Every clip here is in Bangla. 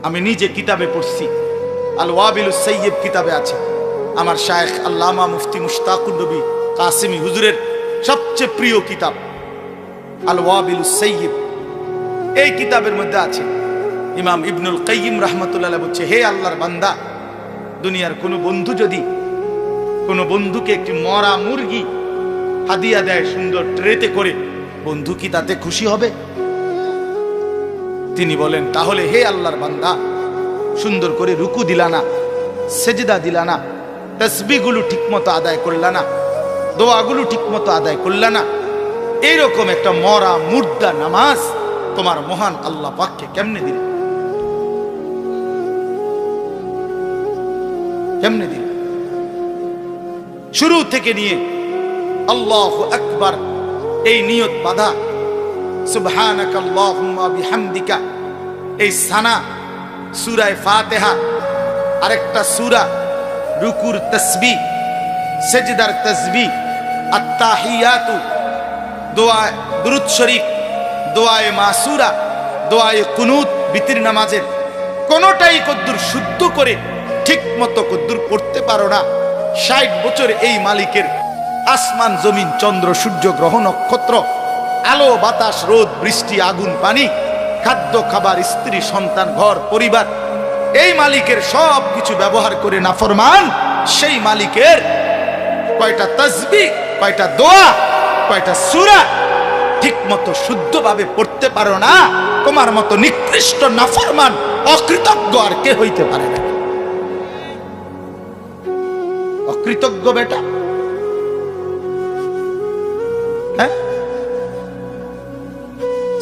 আমি নিজে কিতাবে পড়ছি, আল ওয়াবিলুস সাইয়্যিব কিতাবে আছে। আমার শায়েখ আল্লামা মুফতি মুশতাকুর নবী কাসিমি হুজুরের সবচেয়ে প্রিয় কিতাব আল ওয়াবিলুস সাইয়্যিব। এই কিতাবের মধ্যে আছে, ইমাম ইবনুল কাইয়িম রাহমাতুল্লাহ আলাইহি বলছে, হে আল্লাহর বান্দা, দুনিয়ার কোনো বন্ধু যদি কোনো বন্ধুকে একটি মরা মুরগি হাদিয়া দেয় সুন্দর ট্রেতে করে, বন্ধু কি তাতে খুশি হবে? তিনি বলেন, তাহলে হে আল্লাহর বান্দা, সুন্দর করে রুকু দিলা না, সেজদা দিলা না, তাসবিহগুলো ঠিকমতো আদায় করলা না, দোয়াগুলো ঠিকমতো আদায় করলা না, এইরকম একটা মরা মুর্দা নামাজ তোমার মহান আল্লাহ পাককে কেমনে দিলে? কেমনে দিলে? শুরু থেকে নিয়ে আল্লাহু আকবার এই নিয়ত বাঁধা, সুবহানাকা আল্লাহুম্মা বিহামদিকা, এই সানা, সূরা ফাতিহা, আরেকটা সূরা, রুকুর তাসবিহ, সেজদার তাসবিহ, আত-তাহিয়াতু, দোয়া দুরূদ শরীফ, দোয়ায়ে মাসুরা, দোয়ায়ে কুনুত, বিতির নামাজের কোনটাই কদ্দুর শুদ্ধ করে ঠিক মতো কদ্দুর পড়তে পারো না, ৬০ বছর এই মালিকের আসমান জমিন চন্দ্র সূর্য গ্রহ নক্ষত্র, আলো বাতাস রোদ বৃষ্টি আগুন পানি, খাদ্য খাবার স্ত্রী সন্তান ঘর পরিবার, এই মালিকের সব কিছু ব্যবহার করে নাফরমান সেই মালিকের কয়টা তাসবিহ, কয়টা দোয়া, কয়টা সূরা ঠিক মতো শুদ্ধভাবে পড়তে পারো না, তোমার মতো নিকৃষ্ট নাফরমান অকৃতজ্ঞ আর কে হইতে পারে না? অকৃতজ্ঞ বেটা। হ্যাঁ,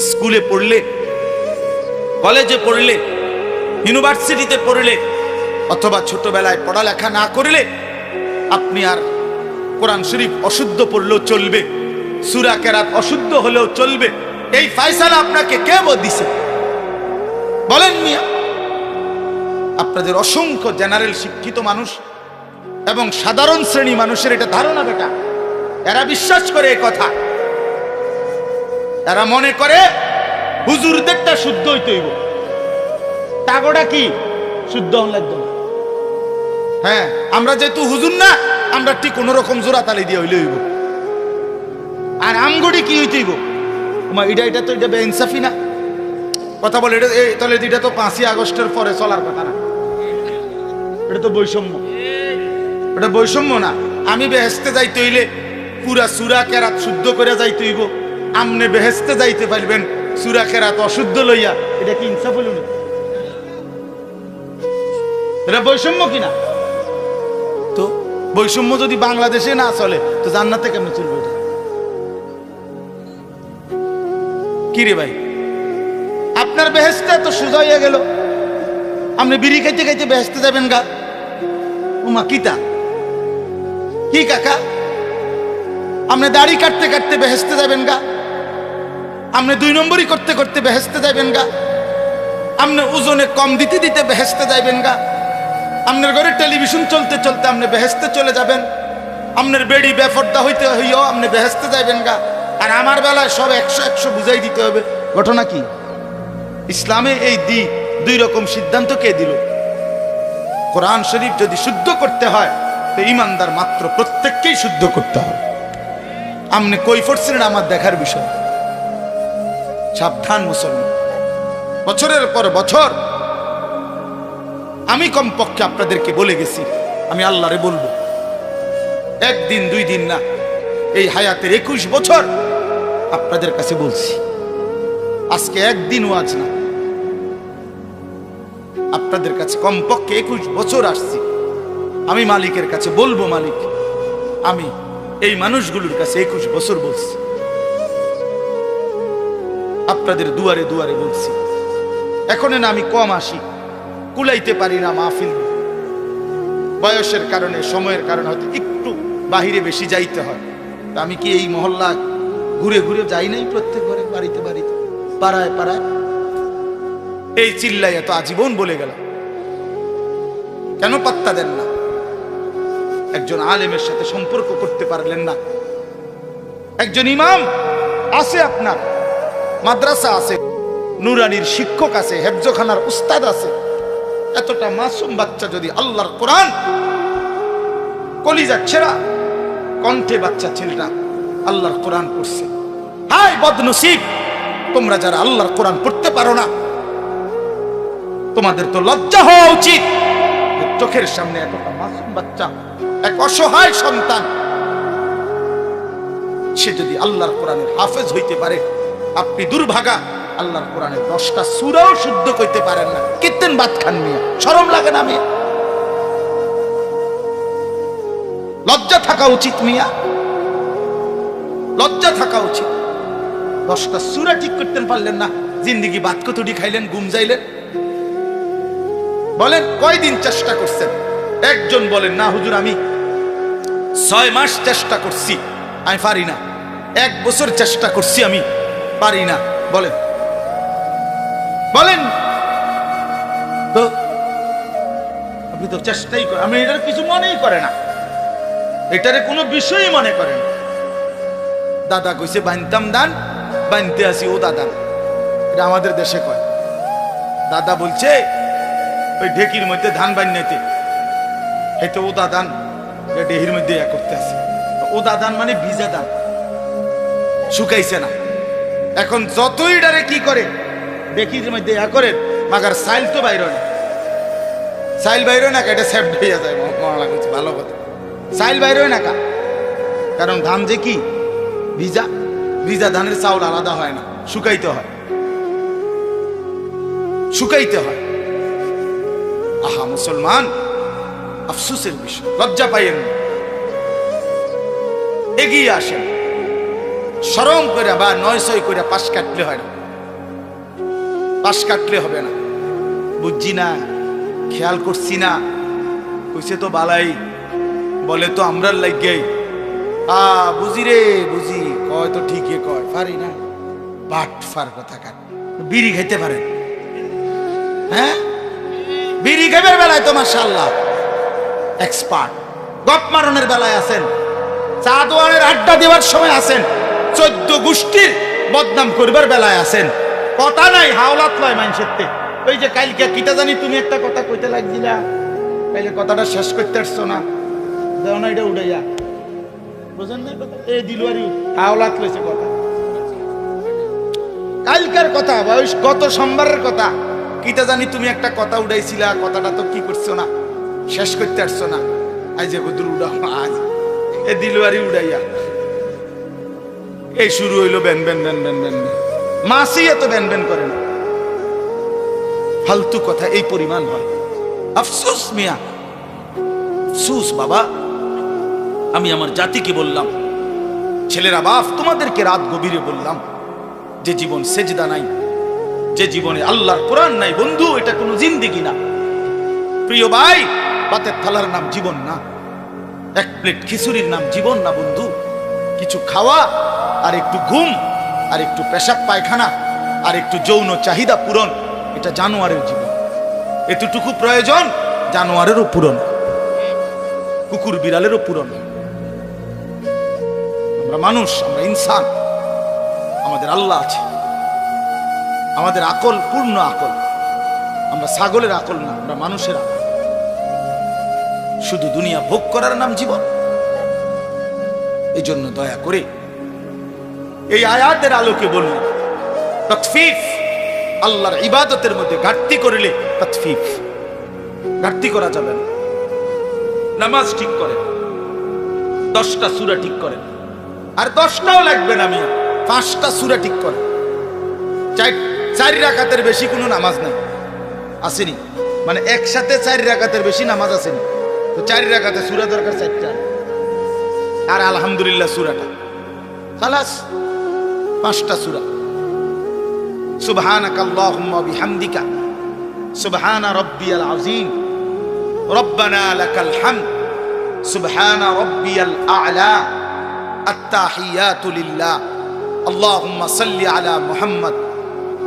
স্কুলে পড়লে, কলেজে পড়লে, ইউনিভার্সিটিতে পড়লে, অথবা ছোটবেলায় পড়ালেখা না করলে আপনি আর কোরআন শরীফ অশুদ্ধ পড়লেও চলবে, সূরা কেরাত অশুদ্ধ হলেও চলবে, এই ফয়সালা আপনাকে কে দিছে? বলেন মিয়া। আপনাদের অসংখ্য জেনারেল শিক্ষিত মানুষ এবং সাধারণ শ্রেণী মানুষের এটা ধারণা বেটা, এরা বিশ্বাস করে এই কথা, এরা মনে করে হুজুরদেরটা শুদ্ধ হইতে হইব, টাগোটা কি শুদ্ধ হন লাগবে না। হ্যাঁ, আমরা যেহেতু হুজুর না, আমরা ঠিক কোন রকম জোড়া তালি দিয়ে হইলে হইব। আর আমগড়ি কি হইতে হইব? এটা তো এটা বেইনসাফি না কথা বলে, এটা তাহলে এটা তো ৫ই আগস্টের পরে চলার কথা না, এটা তো বৈষম্য। এটা বৈষম্য না। আমি বেহেশতে যাইতে হইলে পুরা সূরা কেরাত শুদ্ধ করে যাইতে হইব, আমনে বেহেশতে যাইতে পারবেন সূরা কেরাত অশুদ্ধ লইয়া, এটা কি ইনসাফ হইল না? এটা বৈষম্য কিনা? তো বৈষম্য যদি বাংলাদেশে না চলে তো জান্নাতে কেমনে চলবে? এটা কি রে ভাই, আপনার বেহেশতে তো সোজা হইয়া গেল, আপনি বিড়ি খাইতে খাইতে বেহেশতে যাবেন গা? উমা কিতা কি কাকা, আপনি দাড়ি কাটতে কাটতে বেহেশতে যাবেন গা? আপনি ২ নম্বরই করতে করতে বেহেশতে যাবেন গা? আপনি ওজনে কম দিতে দিতে বেহেশতে যাবেন গা? আপনার ঘরে টেলিভিশন চলতে চলতে আপনি বেহেশতে চলে যাবেন? আপনার বেড়ি বেফর্দা হইতে হইও আপনি বেহেশতে যাবেন গা? আর আমার বেলায় সব ১০০ বুঝাই দিতে হবে। ঘটনা কি? ইসলামে এই ২ রকম সিদ্ধান্ত কে দিল? কোরআন শরীফ যদি শুদ্ধ করতে হয় তো ইমানদার মাত্র প্রত্যেককেই শুদ্ধ করতে হবে। আপনি কই পড়ছিলেন আমার দেখার বিষয়। সাবধান মুসলমান, বছরের পর বছর আমি কমপক্ষে আপনাদেরকে বলে গেছি, আমি আল্লাহরে বলবো, ১ দিন ২ দিন না, এই হায়াতের ২১ বছর আপনাদের কাছে বলছি। আজকে একদিন ওয়াজ না, আপনাদের কাছে কমপক্ষে ২১ বছর আসছি। আমি মালিকের কাছে বলবো, মালিক আমি এই মানুষগুলোর কাছে ২১ বছর বলছি, আপনাদের দুয়ারে দুয়ারে বলছি। এখন না আমি কম আসি, কুলাইতে পারি না মাহফিল, বয়সের কারণে সময়ের কারণে হয়তো একটু বাহিরে বেশি যাইতে হয়। তা আমি কি এই মহল্লা ঘুরে ঘুরে যাই নাই? প্রত্যেক ঘরে, বাড়িতে বাড়িতে, পাড়ায় পাড়ায় এই চিল্লাই এত আজীবন বলে গেলাম, কেন পাত্তা দেন না? একজন আলেমের সাথে সম্পর্ক করতে পারলেন না? একজন ইমাম আছে, আপনার মাদ্রাসা আছে, নুরানির শিক্ষক আছে, হেফজখানার উস্তাদ আছে। এতটা মাসুম বাচ্চা যদি আল্লাহর কোরআন, কলিজা ছেঁড়া কণ্ঠে বাচ্চা ছেলেটা আল্লাহর কোরআন পড়ছে। হায় বদনসিব তোমরা যারা আল্লাহর কোরআন পড়তে পারো না, তোমাদের তো লজ্জা হওয়া উচিত। চোখের সামনে এতটা মাসুম বাচ্চা, এক অসহায় সন্তান, সে যদি আল্লাহর কোরআনের হাফেজ হইতে পারে, আপনি দুর্ভাগা আল্লাহর কোরআনের 10টা সূরাও শুদ্ধ কইতে পারেন না। কিত্তেন বাত খান মিয়া, শরম লাগে না মিয়া? লজ্জা থাকা উচিত মিয়া, লজ্জা থাকা উচিত। 10টা সূরা ঠিক করতে পারলেন না, জিন্দেগি বাত কতটি খাইলেন, ঘুম যাইলেন। বলেন কয়দিন চেষ্টা করছেন? একজন বলেন না হুজুর আমি 6 মাস চেষ্টা করছি, আমি পারি না। 1 বছর চেষ্টা করছি, আমি পারি না। বলেন বলেন তো, আপনি তো চেষ্টাই করেন। আমি এটার কিছু মনেই করে না, এটারে কোনো বিষয়ই মনে করেন। দাদা কইছে বানতাম দান, বানতে আসি ও দাদা, এটা আমাদের দেশে কয়। দাদা বলছে ওই ঢেকির মধ্যে ধান বান্যাইতে, এই তো ও দাদান ডেহির মধ্যে করতে আছে। ও দাদান মানে ভিজা দান, শুকাইছে না। এখন যতই ডারে কি করে ঢেকির মধ্যে করে, মাগার সাইল তো বাইর না, সাইল বাইর না, এটা সেফট হয়ে যায়। মনে লাগছে ভালো কথা, সাইল বাইর না কা, কারণ ধান যে কি ভিজা, ভিজা ধানের চাউল আলাদা হয় না, শুকাইতে হয়, শুকাইতে হয়। আহা মুসলমান, আফসোসের বিষয়, লজ্জা পাইয়েন, এগিয়ে আসেন। শরম করে বা 900 করে পাশ কাটলে হয় না, পাশ কাটলে হবে না। বুঝছি না, খেয়াল করছি না, কইছে তো বালাই, বলে তো আমরার লাগেই। বুঝি রে বুঝি, কয় তো ঠিকই কয়, পারি না। বাট ফার কথা কাট। বিড়ি খাইতে পারেন? হ্যাঁ, বিড়ি খাইবার বেলায় তো মাশাআল্লাহ এক্সপার্ট। গপ মারনের বেলায় আছেন, চা দোয়ানের আড্ডা দেওয়ার সময় আছেন, 14 গোষ্ঠীর বদনাম করবার বেলায় আছেন। কথা নাই, হাওলাত লয় মানুষের তে। ওই যে কালকে কিটা জানি তুমি একটা কথা কইতে লাগছিলা, কালকে কথাটা শেষ করতে পারছো না, দাও না এটা উড়াইয়া, বুঝেন না কথা? এই দিলওয়ারি হাওলাত লইছে কথা, কালকার কথা, বয়স গত সোমবারের কথা। কিটা জানি তুমি একটা কথা উড়াইছিলা, কথাটা তো কি করছো না, শেষ করতে পারছো না। আজ যে গুদুর উড়াও, আজ এ দিলওয়ারি উড়াইয়া এই শুরু হইলো ব্যান ব্যান ব্যান ব্যান ব্যান। মাসি এত ব্যান ব্যান করে না, ফালতু কথা এই পরিমাণ হয়। আফসোস মিয়া, আফসোস বাবা। আমি আমার জাতিকে বললাম, ছেলেরা বাপ, তোমাদেরকে রাত গভীরে বললাম, যে জীবন সেজদা নাই, যে জীবনে আল্লাহর কোরআন নাই, বন্ধু এটা কোনো জিন্দেগি না। প্রিয় ভাই, ভাতের থালার নাম জীবন না, 1 প্লেট খিচুড়ির নাম জীবন না বন্ধু। কিছু খাওয়া, আর একটু ঘুম, আর একটু পেশাব পায়খানা, আর একটু যৌন চাহিদা পূরণ, এটা জানোয়ারের জীবন। এতটুকু প্রয়োজন জানোয়ারেরও পূরণ, কুকুর বিড়ালেরও পূরণ। আমরা মানুষ, আমরা ইনসান, আমাদের আল্লাহ আছে, আমাদের আকল পূর্ণ আকল। আমরা ছাগলের আকল না, আমরা মানুষের আকল। শুধু দুনিয়া ভোগ করার নাম জীবন। এই জন্য দয়া করে এই আয়াতের আলোকে বললেন, তাতফিফ, আল্লাহর ইবাদতের মধ্যে ঘাটতি করলে তাতফিফ, ঘাটতি করা যাবে না। নামাজ ঠিক করেন, 10টা সূরা ঠিক করেন, আর 10টাও লাগবে না মিয়া, 5টা সূরা ঠিক করেন। 4 রাকাতের বেশি কোনো নামাজ নাই, আসেনি? মানে একসাথে 4 রাকাতের বেশি নামাজ আসেনি, তো 4 রাকাতে সূরা দরকার 4টা, আর আলহামদুলিল্লাহ সূরাটা খালাস, 5টা সূরা। সুবহানাকাল্লাহুম্মা বিহামদিকা, সুবহানা রাব্বিয়াল আযীম, রব্বানা লাকাল হামদ, সুবহানা রাব্বিয়াল আ'লা, আত-তাহিয়াতু লিল্লাহ, আল্লাহুম্মা সাল্লি আলা মুহাম্মদ,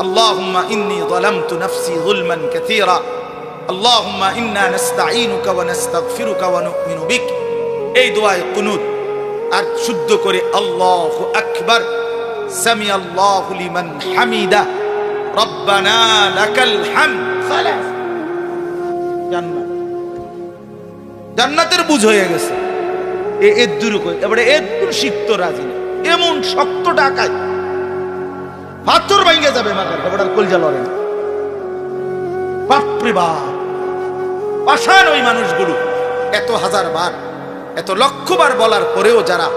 আল্লাহুম্মা ইন্নী যালামতু নাফসি যুলমান কাসীরা, আল্লাহুম্মা ইন্না নাস্তাঈনুকা ওয়া নাস্তাগফিরুকা ওয়া নু'মিনু বিক। এই দোয়ায় কুনুত, আর শুদ্ধ করে আল্লাহু আকবার, সামি আল্লাহু লিমান হামিদা, রব্বানা লাকাল হামদ, খালাস। জান্নাত, জান্নাতের বুঝ হয়ে গেছে। এর দূর করে এবারে এর দূর শিখত রাজি না, এমন শক্ত ডাকায় পাথর ভাঙে যাবে মাথার, এবার কলজা লড়ে না। বাপরে বাপ, পাষাণ ওই মানুষগুলো। এত হাজার বার, এত লক্ষ বার বলার পরেও যারা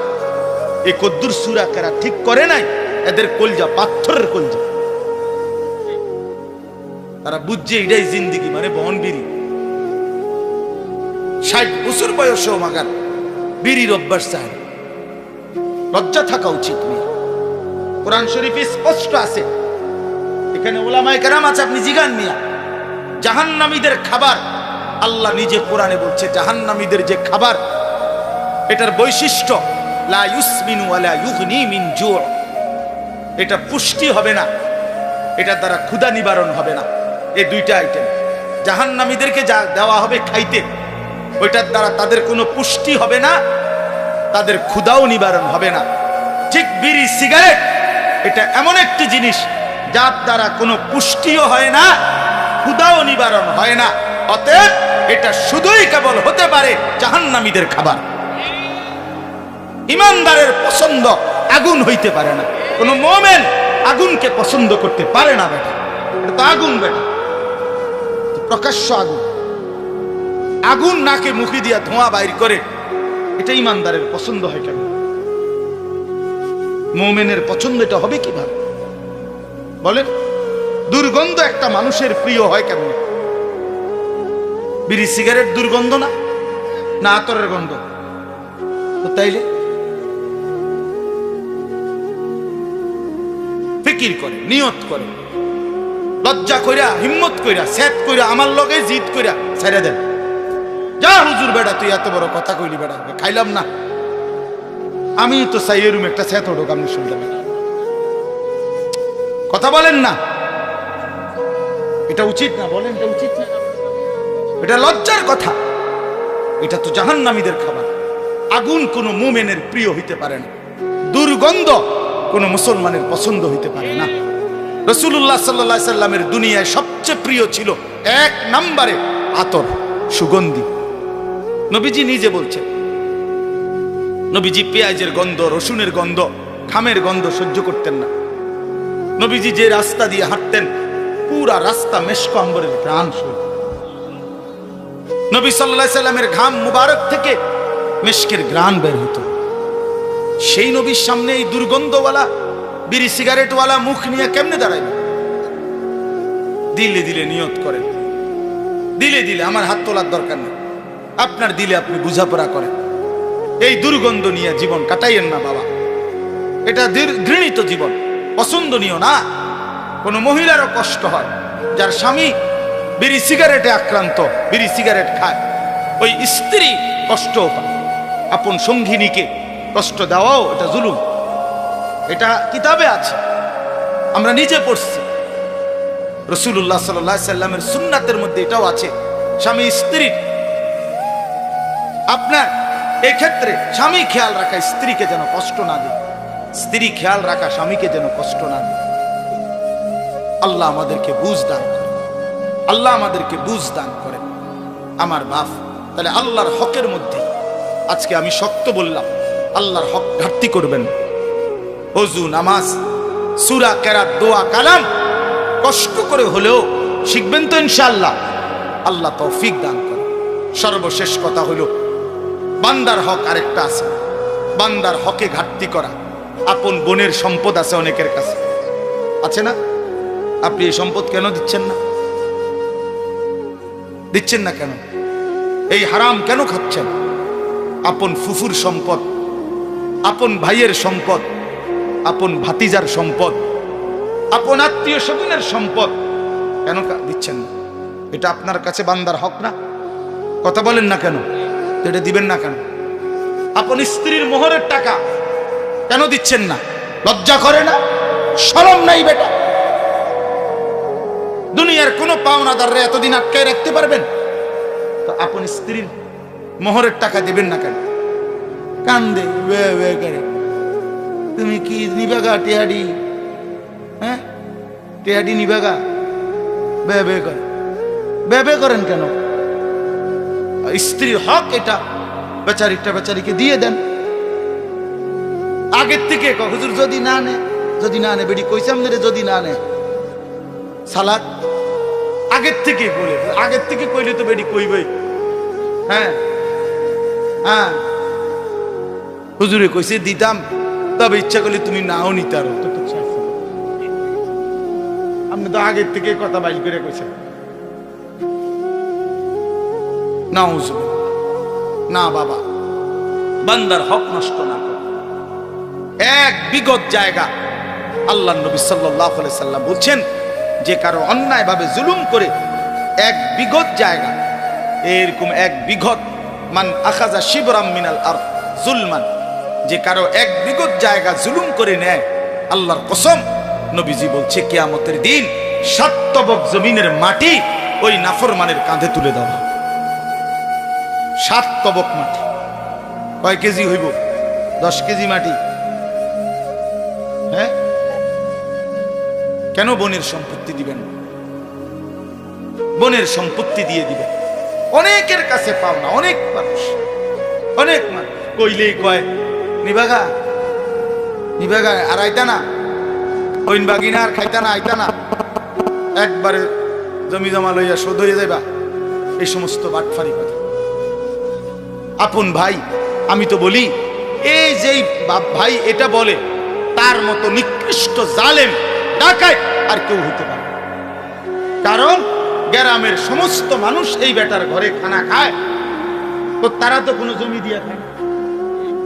এই কদ্দুর সূরা কেরা ঠিক করে নাই, এদের কলজা পাথরের কলজা। তারা বুঝছে এটাই জিন্দিগি, মানে বনবিরি। 60 বছর বয়সেও মাগার বিড়ির অভ্যাস চায়। লজ্জা থাকা উচিত। কোরআন শরীফে স্পষ্ট আছে, এখানে ওলামায়ে কেরাম আছে, আপনি জিগান মিয়া। জাহান্নামীদের খাবার আল্লাহ নিজে কোরআনে বলছে, জাহান্নামীদের যে খাবার, এটার বৈশিষ্ট্য লা ইউসমিনু ওয়া লা ইউগনি মিন জু'। এটা পুষ্টি হবে না, এটার দ্বারা ক্ষুধা নিবারণ হবে না। এই দুইটা আইটেম জাহান্নামীদেরকে যা দেওয়া হবে খাইতে, ওইটার দ্বারা তাদের কোনো পুষ্টি হবে না, তাদের ক্ষুধাও নিবারণ হবে না। ঠিক বিড়ি সিগারেট এটা এমন একটি জিনিস যার দ্বারা কোনো পুষ্টিও হয় না, ক্ষুধাও নিবারণ হয় না। অতএব এটা শুধুই কেবল হতে পারে জাহান্নামীদের খাবার। ইমানদারের পছন্দ আগুন হইতে পারে না। কোন মুমিন আগুনকে পছন্দ করতে পারে না। বেটা, এটা তো আগুন, বেটা প্রকাশ্য আগুন। আগুন নাকে মুখে দিয়া ধোঁয়া বাইর করে, এটা ইমানদারের পছন্দ হয় কেন? মুমিনের পছন্দ এটা হবে কিভাবে বলেন? দুর্গন্ধ একটা মানুষের প্রিয় হয় কেন? বিড়ি সিগারেট দুর্গন্ধ না, না আতরের গন্ধ? তো তাইলে ফিকির করে, নিয়ত করে, লজ্জা কইরা, হিম্মত কইরা, সেট কইরা, আমার লগে জিদ কইরা ছেড়ে দেন। যা হুজুর বেটা, তুই এত বড় কথা কইলি বেটা, খাইলাম না। আমি তো চাই এরুম একটা সেট ওঠুক, আপনি শুনলেন কথা বলেন না? এটা উচিত না? বলেন এটা উচিত না? এটা লজ্জার কথা। এটা তো জাহান্নামীদের খাবার। আগুন কোনো মুমিনের প্রিয় হইতে পারে না, দুর্গন্ধ কোনো মুসলমানের পছন্দ হইতে পারে না। রাসূলুল্লাহ সাল্লাল্লাহু আলাইহি সাল্লামের দুনিয়ায় সবচেয়ে প্রিয় ছিল 1 নম্বরে আতর, সুগন্ধি। নবীজি নিজে বলছেন, নবীজি পেঁয়াজের গন্ধ, রসুনের গন্ধ, ঘামের গন্ধ সহ্য করতেন না। নবীজি যে রাস্তা দিয়ে হাঁটতেন, পুরা রাস্তা মেশক আম্বরের ঘ্রাণ শুরু। নবী সাল্লাল্লাহু আলাইহি সাল্লামের ঘাম মুবারক থেকে মেশকের ঘ্রাণ বের হতো। সেই নবীর সামনে এই দুর্গন্ধওয়ালা বিড়ি সিগারেটওয়ালা মুখ নিয়ে কেমনে দাঁড়াইবে? দিলে দিলে নিয়ত করেন, দিলে দিলে, আমার হাত তোলার দরকার নেই, আপনার দিলে আপনি বুঝাপড়া করেন। এই দুর্গন্ধ নিয়ে জীবন কাটাইয়েন না বাবা। এটা ঘৃণিত জীবন, পছন্দনীয় না। কোনো মহিলারও কষ্ট হয়, যার স্বামী বিড়ি সিগারেটে আক্রান্ত, বিড়ি সিগারেট খায়, ওই স্ত্রী কষ্ট পায়। আপন সঙ্গিনীকে কষ্ট দেওয়াও এটা জুলুম। এটা কিতাবে আছে, আমরা নিজে পড়ছি। রাসূলুল্লাহ সাল্লাল্লাহু আলাইহি সাল্লামের সুন্নাতের মধ্যে এটাও আছে। স্বামী স্ত্রীর, আপনার এই ক্ষেত্রে স্বামী খেয়াল রাখা স্ত্রীকে যেন কষ্ট না দেয়, স্ত্রী খেয়াল রাখা স্বামীকে যেন কষ্ট না দেয়। আল্লাহ আমাদেরকে বুঝ দান করে, আল্লাহ আমাদেরকে বুঝ দান করে আমার বাপ। তাহলে আল্লাহর হকের মধ্যে আজকে আমি শক্ত বললাম, আল্লাহর হক ঘাটতি করবেন। ওযু, নামাজ, সূরা, কেরাত, দোয়া, কালাম কষ্ট করে হলেও শিখবেন তো ইনশাআল্লাহ। আল্লাহ তৌফিক দান করে। সর্বশেষ কথা হলো, বান্দার হক আরেকটা আছে, বান্দার হকে ঘাটতি করা। আপন বোনের সম্পদ আছে অনেকের কাছে, আছে না? আপনি এই সম্পদ কেন দিচ্ছেন না? দিচ্ছেন না কেন? এই হারাম কেন খাচ্ছেন? আপন ফুফুর সম্পদ, আপন ভাইয়ের সম্পদ, আপন ভাতিজার সম্পদ, আপন আত্মীয় স্বজনের সম্পদ কেন দিচ্ছেন না? এটা আপনার কাছে বান্দার হক না? কথা বলেন না কেন? এটা দিবেন না কেন? আপন স্ত্রীর মোহরের টাকা কেন দিচ্ছেন না? লজ্জা করে না? শরম নাই বেটা? দুনিয়ার কোন পাওনাদাররা এতদিন আটকায় রাখতে পারবেন? তো আপন স্ত্রীর মোহরের টাকা দিবেন না কেন? কান্দে করে, তুমি কি নিবাগা টিহাড়ি? হ্যাঁ, টেহাডি নিবাগা বে করেন, বে করেন কেন? স্ত্রীর হক এটা, বেচারিটা বেচারিকে দিয়ে দেন। আগের থেকে হুজুর যদি না নে বেডি কইসাম রে, যদি না নে সালাক আগের থেকে বলে, আগের থেকে কইলে তো বেডি কইবই। হ্যাঁ হ্যাঁ, হুজুরে কইছে দিতাম, তবে ইচ্ছা করলে তুমি নাও নিতে আরো। আপনি তো আগের থেকে কথা বাইল করে কইছেন। না হুজুর, না বাবা, বান্দার হক নষ্ট না কর। এক বিগত জায়গা আল্লাহ নবী সাল্লাল্লাহু আলাইহি সাল্লাম বলছেন, যে কারো অন্যায় ভাবে জুলুম করে এক বিগত জায়গা, এরকম এক বিগত, মান আখাযা শিবরাম মিনাল আরদ জুলমান, যে কারো এক বিগত জায়গা জুলুম করে নেয়, আল্লাহর কসম নবীজি বলছে কিয়ামতের দিন 7 তবক জমিনের মাটি ওই নাফরমানের কাঁধে তুলে দেওয়া। 7 তবক মাটি কয় কেজি হইব? 10 কেজি মাটি। হ্যাঁ, কেন বনের সম্পত্তি দিবেন? বনের সম্পত্তি দিয়ে দিবেন। অনেকের কাছে পাও না, অনেক মানুষ কইলেই কয় নিবাগা আর আইতা না, ওইন বাগিনা আর খাইতা না, আইতা না, একবারে জমি জমা লইয়া শোধ হয়ে যাইবা। এই সমস্ত বাটফারি কথা। আপন ভাই, আমি তো বলি, এই যেই ভাই এটা বলে, তার মতো নিকৃষ্ট জালেম ডাকাত আর কেউ হইতে পারে। কারণ গ্রামের সমস্ত মানুষ এই বেটার ঘরে খানা খায়, তো তারা তো কোনো জমি দিয়ে খায় না।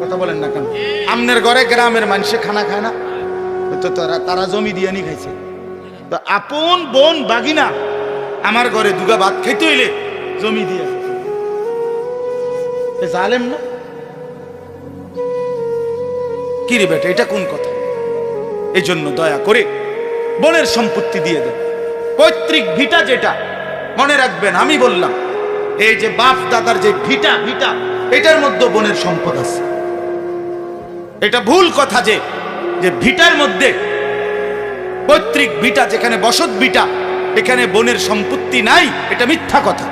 কথা বলেন না কেন? আমনের ঘরে গ্রামের মানুষে খানা খায় না, তো তারা জমি দিয়ে নি খাইছে। তো আপন বোন বাগিনা আমার ঘরে দুগা ভাত খাইতে হইলে জমি দিয়ে জালেম না? কি রে বেটা, এটা কোন কথা? এই জন্য দয়া করে বনের সম্পত্তি দিয়ে দেন। পৈতৃক ভিটা যেটা, মনে রাখবেন আমি বললাম, এই যে বাপ দাদার যে ভিটা, এটার মধ্যে বনের সম্পদ আছে। এটা ভুল কথা যে ভিটার মধ্যে, পৈতৃক ভিটা যেখানে বসত ভিটা, এখানে বনের সম্পত্তি নাই, এটা মিথ্যা কথা।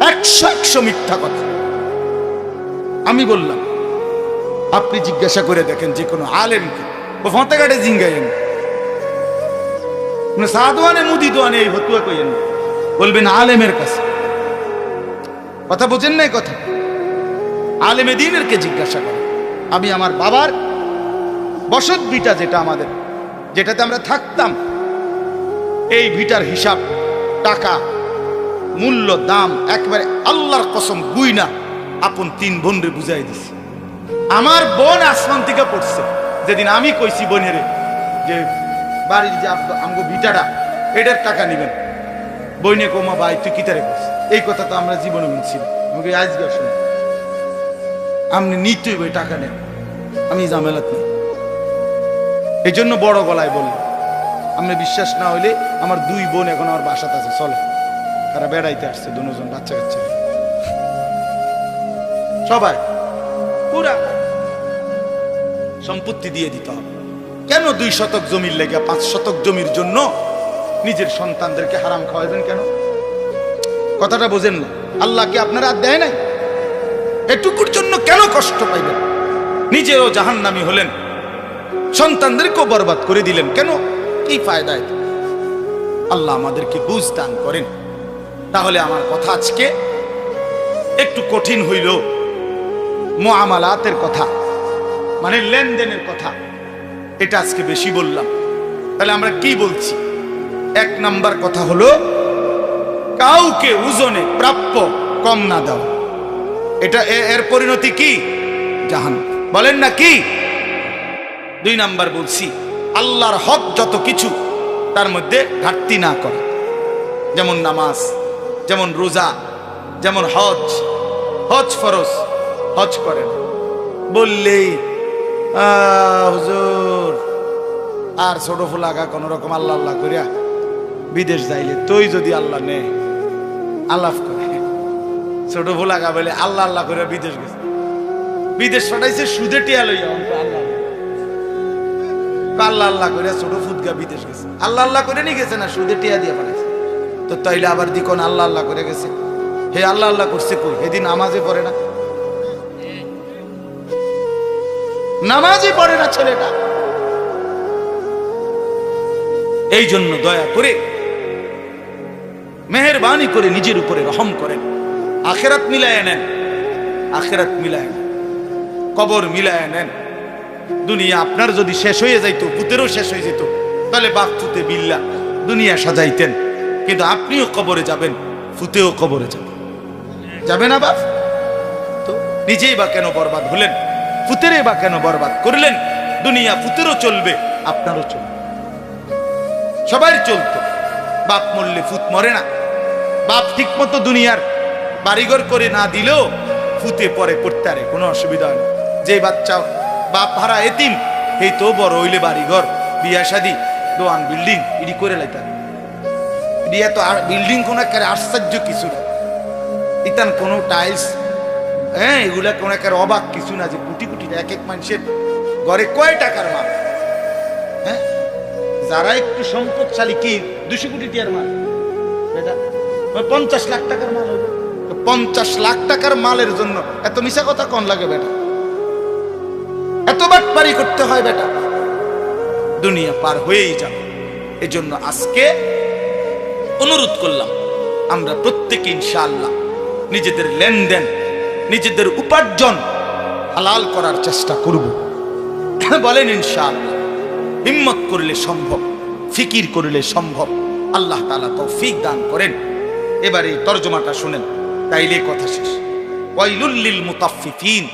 100 মিথ্যা কথা। আমি বললাম, আপনি জিজ্ঞাসা করে দেখেন যে কোনো আলেমকে, ও ফতেঘাটে জিঙ্গাইয়েন, সাদওয়ানে মুদি দোয়ানে এই ফতুয়া কইয়েন, বলবেন আলেমের কাছে। কথা বোঝেন নাই কথা? আলেমে দ্বীনেরকে জিজ্ঞাসা করে। আমি আমার বাবার বসত ভিটা যেটা আমাদের, যেটাতে আমরা থাকতাম, এই ভিটার হিসাব, টাকা, মূল্য, দাম একবারে আল্লাহর কসম গুইনা আপন 3 বোনরে বুঝাই দিছি। আমার বোন আসমান থেকে পড়ছে যেদিন আমি কইছি বোনেরে যে বাড়ির যে আমগো ভিটাটা, এটার টাকা নিবেন। বইনে কোমা ভাই তুই কিতারে করছিস? এই কথা তো আমরা জীবনে শুনছি না, আমাকে আজকে শুনে আপনি নিতেই বই টাকা নেন, আমি ঝামেলাত নেই। এই জন্য বড় গলায় বললাম। আপনি বিশ্বাস না হইলে আমার 2 বোন এখন আমার বাসাতে আছে, চলে, তারা বেড়াইতে আসছে, দুজন বাচ্চা কাচ্চা সবাই, পুরা সম্পত্তি দিয়ে দিতে হবে। কেন 2 শতক জমির লেগে 5 শতক জমির জন্য নিজের সন্তানদেরকে হারাম খাওয়াবেন কেন? কথাটা বোঝেন না? আল্লাহকে আপনারা আর দেয় নাই? এটুকুর জন্য কেন কষ্ট পাইবেন? নিজেরও জাহান্নামী হলেন, সন্তানদেরকেও বরবাদ করে দিলেন কেন? কি ফায়দা? আল্লাহ আমাদেরকে বুঝ দান করেন। তাহলে আমার কথা আজকে একটু কঠিন হইল, মুআমালাতের কথা, মানে লেনদেনের কথা, এটা আজকে বেশি বললাম। তাহলে আমরা কি বলছি? 1 নাম্বার কথা হলো কাউকে ওজনে প্রাপ্য কম না দেওয়া। এটা এর পরিণতি কি? জাহান্নাম। বলেন না কি? 2 নাম্বার বলছি আল্লাহর হক যত কিছু তার মধ্যে ঘাটতি না করা, যেমন নামাজ, যেমন রোজা, যেমন হজ ফরজ, হজ করেন বললেই হুজুর আর ছোট ফুলাগা কোন রকম আল্লাহ আল্লাহ করিয়া বিদেশ যাইলে তুই যদি আল্লাহ নে আলাপ করে, ছোট ফুলাগা বলে আল্লাহ আল্লাহ করিয়া বিদেশ গেছে, বিদেশ পাঠাইছে সুদে টিয়া লইয়া, আল্লাহ আল্লাহ আল্লাহ করে ছোট ফুদগা বিদেশ গেছে, আল্লাহ আল্লাহ করে নিয়ে গেছে না, সুদে টিয়া দিয়ে পাঠাইছে। তো তাইলে আবার দিকন আল্লাহ আল্লাহ করে গেছে, হে আল্লাহ আল্লাহ করছে কই, সেদিন নামাজে পড়ে না, নামাজই পড়ে না ছেলেটা। এই জন্য দয়া করে মেহেরবানি করে নিজের উপরে রহম করেন, আখেরাত মিলায় নেন, আখেরাত মিলায় নেন, কবর মিলায় নেন। দুনিয়া আপনার যদি শেষ হয়ে যাইতো, পুতেরও শেষ হয়ে যেত, তাহলে বাপ ফুতে বিল্লা দুনিয়া সাজাইতেন। কিন্তু আপনিও কবরে যাবেন, ফুতেও কবরে যাবেন, যাবে না বাপ? তো নিজেই বা কেন বরবাদ হলেন, ফুতেরে বা কেন বরবাদ করলেন? দুনিয়া ফুতেরও চলবে, আপনারও চলবে, সবাই চলতো। বাপ মরলে ফুত মরে না। বাপ ঠিক মতো দুনিয়ার বাড়িঘর করে না দিলেও ফুতে পরে পড়তে আরে কোনো অসুবিধা হয় না। যে বাচ্চা বাপ হারা এতিম, এই তো বড় হইলে বাড়িঘর, বিয়া শাদি, দোয়ান, বিল্ডিং ইডি করে লাইতা। ইডিয়া তো আর বিল্ডিং কোন একেবারে আশ্চর্য কিছু না, ইতান কোন টাইলস, হ্যাঁ এগুলা কোন একেবারে অবাক কিছু না যে কোটি কোটি এক এক মানুষের ঘরে কয় টাকার মাল। হ্যাঁ, যারা একটু সম্পদশালী কি 200 কোটি টাকার মাল, বেটা 50 লাখ টাকার মাল হবে। 50 লাখ টাকার মালের জন্য এত মিশা কথা কোন লাগে বেটা? এত বাটপারি করতে হয় বেটা? দুনিয়া পার হয়েই যাবে। এজন্য আজকে অনুরোধ করলাম, আমরা প্রত্যেকে ইনশাআল্লাহ নিজেদের লেনদেন, নিজেদের উপার্জন হালাল করার চেষ্টা করব। বলেন ইনশাআল্লাহ। হিম্মত করলে সম্ভব, ফিকির করলে সম্ভব। আল্লাহ তাআলা তৌফিক দান করেন। এবারে তরজমাটা শুনেন, তাইলে কথা শেষ। ওয়াইলুল লিল মুতাফফিফিন,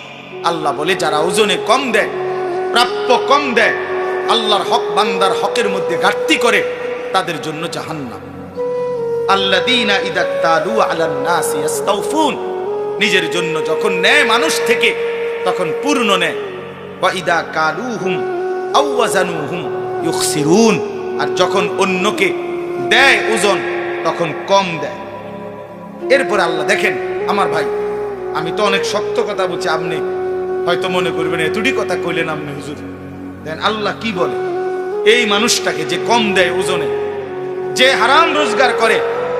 আল্লাহ বলে যারা ওজনে কম দেয়, প্রাপ্য কম দেয়, আল্লাহর হক বান্দার হকের মধ্যে ঘাটতি করে, তাদের জন্য জাহান্নাম। আল্লাযীনা ইযা তালু আলান নাসি ইস্তাওফুন, নিজের জন্য যখন নেয় মানুষ থেকে তখন পূর্ণ নেয়। ওয়া ইযা কালুহুম আও ওয়াজানুহুম ইউখসিরুন, আর যখন অন্যকে দেয় ওজন তখন কম দেয়। এরপর আল্লাহ দেখেন আমার ভাই, আমি তো অনেক শক্ত কথা বলছি, আপনি হয়তো মনে করবেন এতটি কথা কইলেন আপনি হুজুর। দেন আল্লাহ কি বলে, এই মানুষটাকে যে কম দেয় ওজনে, যে হারাম রোজগার করে,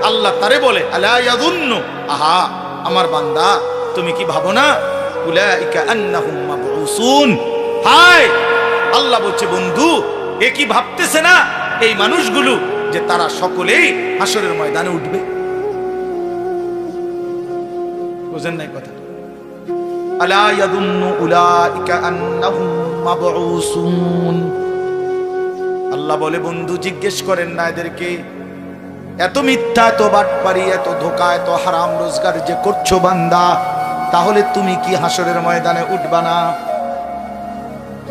আল্লাহ তারে বলে আলা ইয়াযুন্নু, আহা আমার বান্দা তুমি কি ভাবো না, উলাইকা আন্নাহুম মাবউসুন, হায় আল্লাহ বলছে বন্ধু এ কি ভাবতেছে না এই মানুষগুলো যে তারা সকলেই হাসরের ময়দানে উঠবে? বুঝেন নাই কথা? আলা ইয়াযুন্নু উলাইকা আন্নাহুম মাবউসুন। আল্লাহ বলে বন্ধু জিজ্ঞেস করেন না এদেরকে, এত মিথ্যা, এত বাটপারি, এত ধোঁকা, এত হারাম রোজগার যে করছো বান্দা, তাহলে তুমি কি হাসরের ময়দানে উঠবা না?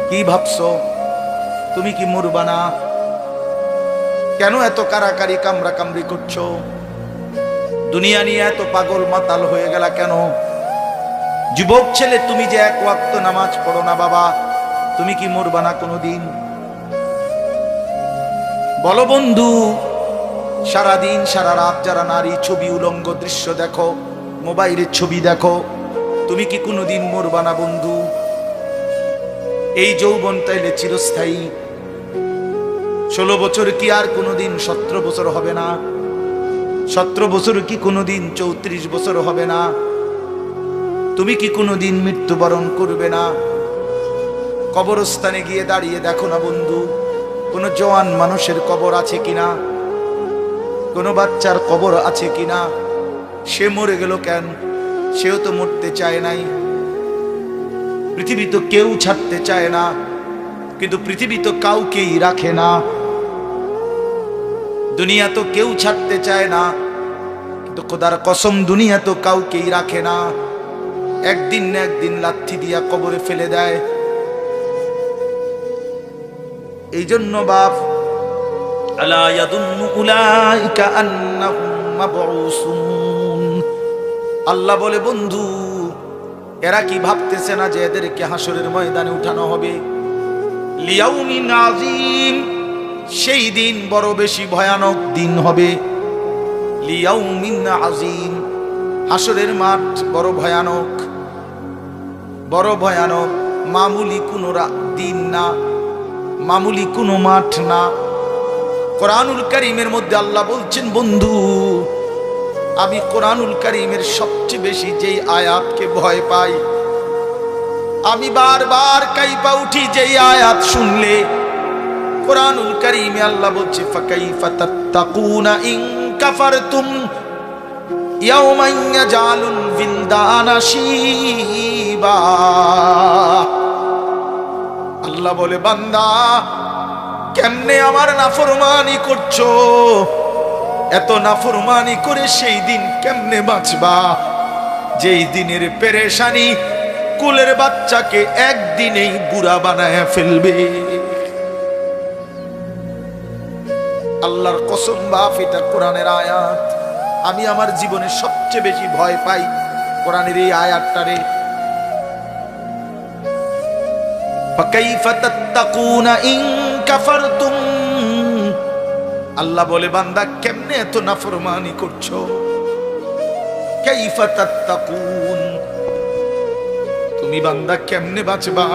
কি ভাবছো? তুমি কি মরবা না? কেন এত কারাকারি কামড়া কামড়ি করছো? দুনিয়া নিয়ে এত পাগল মাতাল হয়ে গেলা কেন? যুবক ছেলে, তুমি যে এক ওয়াক্ত নামাজ পড়ো না বাবা, তুমি কি মরবা না কোনোদিন? বলো বন্ধু, সারাদিন সারা রাত যারা নারী ছবি, উলঙ্গ দৃশ্য দেখো, মোবাইলের ছবি দেখো, তুমি কি কোনোদিন মরবা না বন্ধু? এই যৌবন তাইলে চিরস্থায়ী। 16 বছর কি আর কোনোদিন 17 বছর হবে না? 17 বছর কি কোনোদিন 34 বছর হবে না? তুমি কি কোনোদিন মৃত্যুবরণ করবে না? কবরস্থানে গিয়ে দাঁড়িয়ে দেখো না বন্ধু, কোন জওয়ান মানুষের কবর আছে কিনা, কোন বাচ্চার কবর আছে কিনা। সে মরে গেল কেন? সেও তো মরতে চায় নাই। পৃথিবী তো কেউ ছাড়তে চায় না, কিন্তু পৃথিবী তো কাউকেই রাখে না। দুনিয়া তো কেউ ছাড়তে চায় না, কিন্তু খোদার কসম দুনিয়া তো কাউকেই রাখে না। একদিন না একদিন লাথি দিয়া কবরে ফেলে দেয়। এই জন্য বাপ, আলা ইয়াদুন্নু উলাইকা আন্নাহুম মাবউসুন, আল্লাহ বলে বন্ধু এরা কি ভাবতেছে না যে এদেরকে হাসরের ময়দানে উঠানো হবে? লিয়াউমিন আযীম, সেই দিন বড় বেশি ভয়ানক দিন হবে। লিয়াউমিন আযীম, হাসরের মাঠ বড় ভয়ানক, বড় ভয়ানক। মামুলি কোনো দিন না, মামুলি কোনো মাঠ না। কোরআনুল কারীমের মধ্যে আল্লাহ বলছেন, বন্ধু আমি কোরআনুল কারীমের সবচেয়ে বেশি যেই আয়াতকে ভয় পাই, আমি বারবার কাইপা উঠি যেই আয়াত শুনলে। কোরআনুল কারীমে আল্লাহ বলছে, ফাকাইফা তাত্তাকুনা ইন কাফারতুম ইয়াওমান ইয়াজালুল বিলদানা শিবা। আল্লাহ বলে, বান্দা কেমনে আমার নাফরমানি করছো? এত নাফরমানি করে সেই দিন কেমনে বাঁচবা যেই দিনের পেরেশানি কুলের বাচ্চাকে একদিনেই বুড়া বানায় ফেলবে। আল্লাহর কসম বাপ, এটা কোরআনের আয়াত। আমি আমার জীবনে সবচেয়ে বেশি ভয় পাই কোরআনের এই আয়াতটারে। ফাকাইফা তাত্তাকুনা ইন কাফারতুম। আল্লাহ বলে, বান্দা কেমনে এত নাফরমানি করছো? কাইফা তাত্তাকুন, তুমি বান্দা কেমনে বাঁচবা?